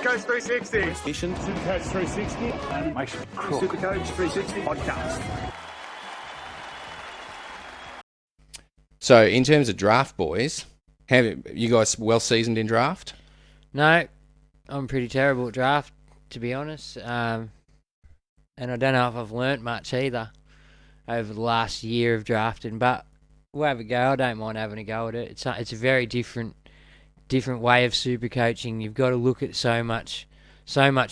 Supercoach 360. Supercoach 360. Animation. Supercoach 360 podcast. So, in terms of draft, boys, have you guys well seasoned in draft? No, I'm pretty terrible at draft, to be honest. And I don't know if I've learnt much either over the last year of drafting, but we'll have a go. I don't mind having a go at it. It's a very different way of super coaching. You've got to look at so much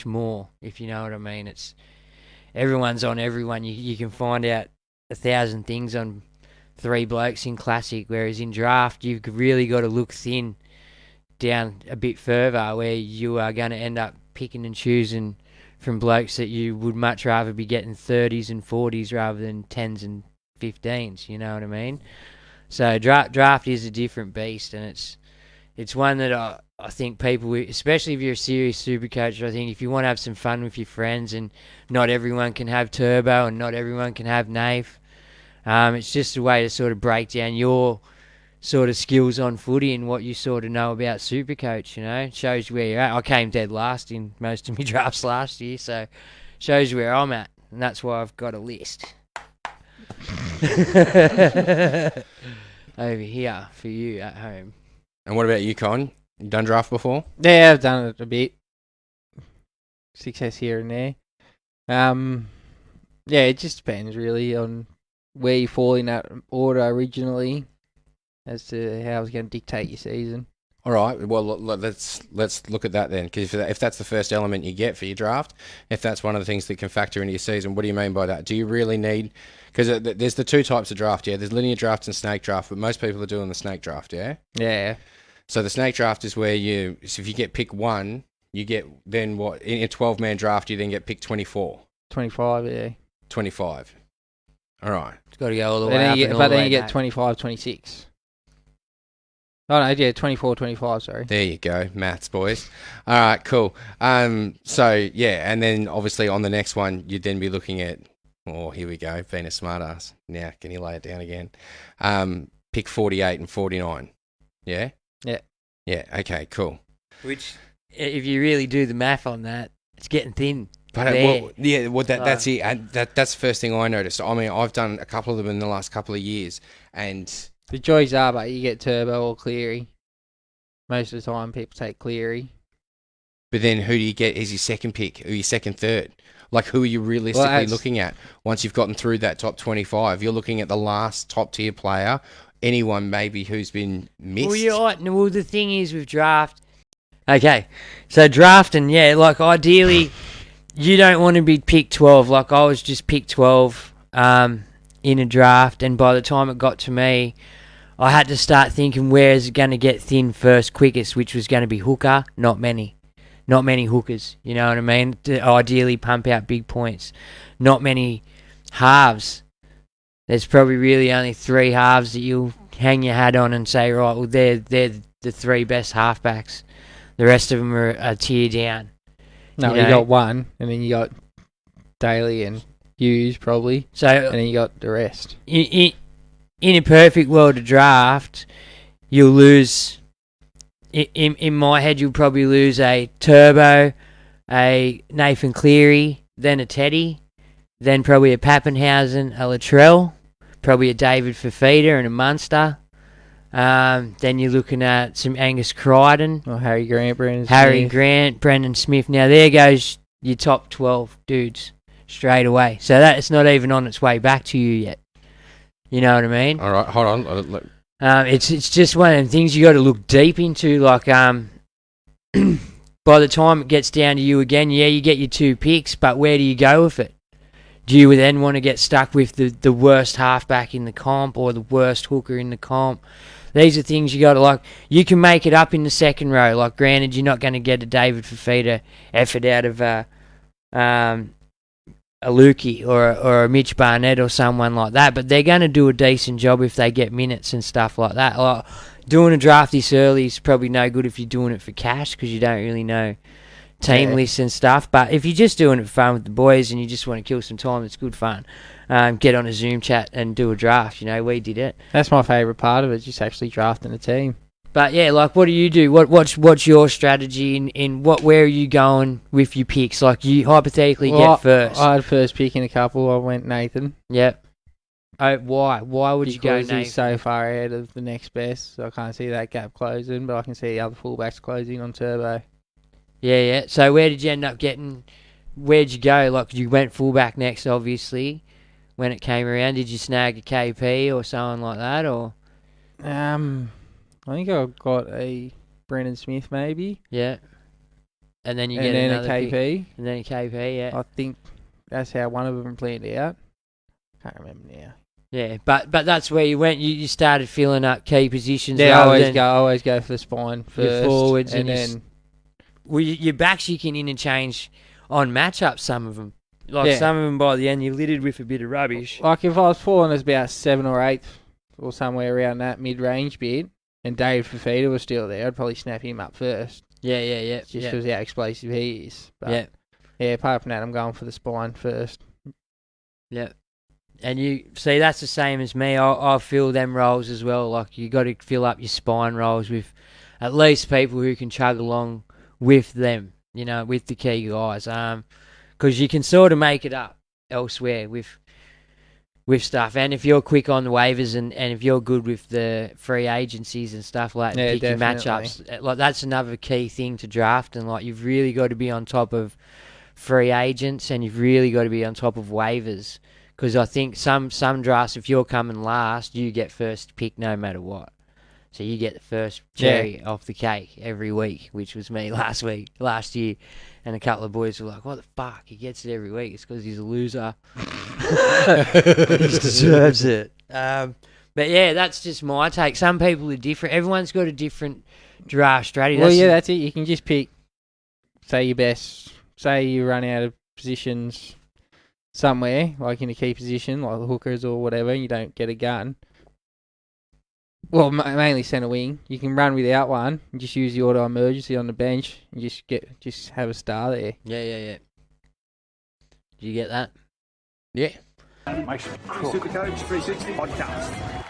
more, if you know what I mean. It's everyone's on everyone. You can find out 1,000 things on 3 blokes in classic, whereas in draft you've really got to look thin down a bit further, where you are going to end up picking and choosing from blokes that you would much rather be getting 30s and 40s rather than 10s and 15s, you know what I mean? So draft is a different beast, and it's one that I think people, especially if you're a serious super coach, I think if you want to have some fun with your friends, and not everyone can have turbo and not everyone can have Nave, it's just a way to sort of break down your sort of skills on footy and what you sort of know about Supercoach, you know. It shows you where you're at. I came dead last in most of my drafts last year, so shows you where I'm at, and that's why I've got a list over here for you at home. And what about you, Con? You done draft before? Yeah, I've done it a bit. Success here and there. Yeah, it just depends really on where you fall in that order originally, as to how it's going to dictate your season. All right. Well, let's look at that then, because if that's the first element you get for your draft, if that's one of the things that can factor into your season, what do you mean by that? Do you really need? Because there's the 2 types of draft. Yeah, there's linear draft and snake draft, but most people are doing the snake draft. Yeah. Yeah. So the snake draft is where so if you get pick 1, you get then what in a 12-man draft you then get pick 24. 25. Yeah. 25. All right. It's got to go all the way up. But then you get 25, 26. Oh, no, yeah, 24, 25, sorry. There you go. Maths, boys. All right, cool. So, yeah, and then obviously on the next one, you'd then be looking at, oh, here we go, being a smartass. Now, can you lay it down again? Pick 48 and 49. Yeah? Yeah. Yeah, okay, cool. Which, if you really do the math on that, it's getting thin. But that's it. And that's the first thing I noticed. I mean, I've done a couple of them in the last couple of years, and the joys are, but you get Turbo or Cleary. Most of the time, people take Cleary. But then who do you get as your second pick, or your second, third? Like, who are you realistically looking at once you've gotten through that top 25? You're looking at the last top-tier player, anyone maybe who's been missed. Well, you're right. Well, the thing is with draft... Okay, so drafting, yeah, like ideally... You don't want to be pick 12. Like, I was just pick 12 in a draft, and by the time it got to me, I had to start thinking where is it going to get thin first quickest, which was going to be hooker. Not many hookers, you know what I mean? To ideally pump out big points. Not many halves. There's probably really only 3 halves that you'll hang your hat on and say, right, well, they're the 3 best halfbacks. The rest of them are a tier down. No, you got 1, and then you got Daly and Hughes probably, so, and then you got the rest. In a perfect world of draft, you'll lose. In my head, you'll probably lose a Turbo, a Nathan Cleary, then a Teddy, then probably a Pappenhausen, a Latrell, probably a David Fafita and a Munster. Then you're looking at some Angus Crichton. Or Harry Grant, Brendan Smith. Now, there goes your top 12 dudes straight away. So that's not even on its way back to you yet. You know what I mean? All right, hold on. It's just one of them things you got to look deep into. Like, by the time it gets down to you again, yeah, you get your 2 picks, but where do you go with it? Do you then want to get stuck with the worst halfback in the comp or the worst hooker in the comp? These are things you got to, like, you can make it up in the second row. Like, granted, you're not going to get a David Fafita effort out of a Lukey or a Mitch Barnett or someone like that, but they're going to do a decent job if they get minutes and stuff like that. Like, doing a draft this early is probably no good if you're doing it for cash, because you don't really know team lists and stuff. But if you're just doing it for fun with the boys and you just want to kill some time, it's good fun. Get on a Zoom chat and do a draft. You know, we did it. That's my favourite part of it, just actually drafting a team. But yeah, like, what do you do? What's your strategy in where are you going with your picks? Like, you hypothetically get first. I had first pick in a couple. I went Nathan. Yep. Oh, why? Why would you go Because Nathan? he's so far ahead of the next best, so I can't see that gap closing, but I can see the other fullbacks closing on Turbo. Yeah. So where did you end up getting? Where'd you go? Like, you went fullback next, obviously. When it came around, did you snag a KP or someone like that, or? I think I got a Brendan Smith maybe. Yeah. And then you And get then another a KP. pick. And then a KP, yeah. I think that's how one of them planned out. Can't remember now. Yeah, but that's where you went. You started filling up key positions. Yeah, I rather than always go for the spine your first. forwards and and then well, your backs you can interchange on matchups. Some of them, like Yeah. some of them, by the end you're littered with a bit of rubbish. like if I was falling as about 7th or 8th or somewhere around that mid-range bit, and Dave Fafita was still there, I'd probably snap him up first. Yeah. Just because how explosive he is. But Yeah. apart from that, I'm going for the spine first. Yeah. And you see, that's the same as me. I fill them roles as well. Like, you got to fill up your spine roles with at least people who can chug along with them, you know, with the key guys. Because you can sort of make it up elsewhere with stuff. And if you're quick on the waivers and if you're good with the free agencies and stuff like that, Yeah, pick your definitely. matchups, like, that's another key thing to draft. And like, you've really got to be on top of free agents, and you've really got to be on top of waivers. Because I think some drafts, if you're coming last, you get first pick no matter what. So you get the first cherry off the cake every week, which was me last year. And a couple of boys were like, what the fuck? He gets it every week. It's because he's a loser. But he deserves it. But yeah, that's just my take. Some people are different. Everyone's got a different draft strategy. Well, yeah, that's it. You can just pick, say, your best. Say you run out of positions somewhere, like in a key position, like the hookers or whatever, and you don't get a gun. Well, mainly centre wing. You can run without one and just use the auto emergency on the bench and just have a star there. Yeah. Do you get that? Yeah. Supercoach 360 podcast.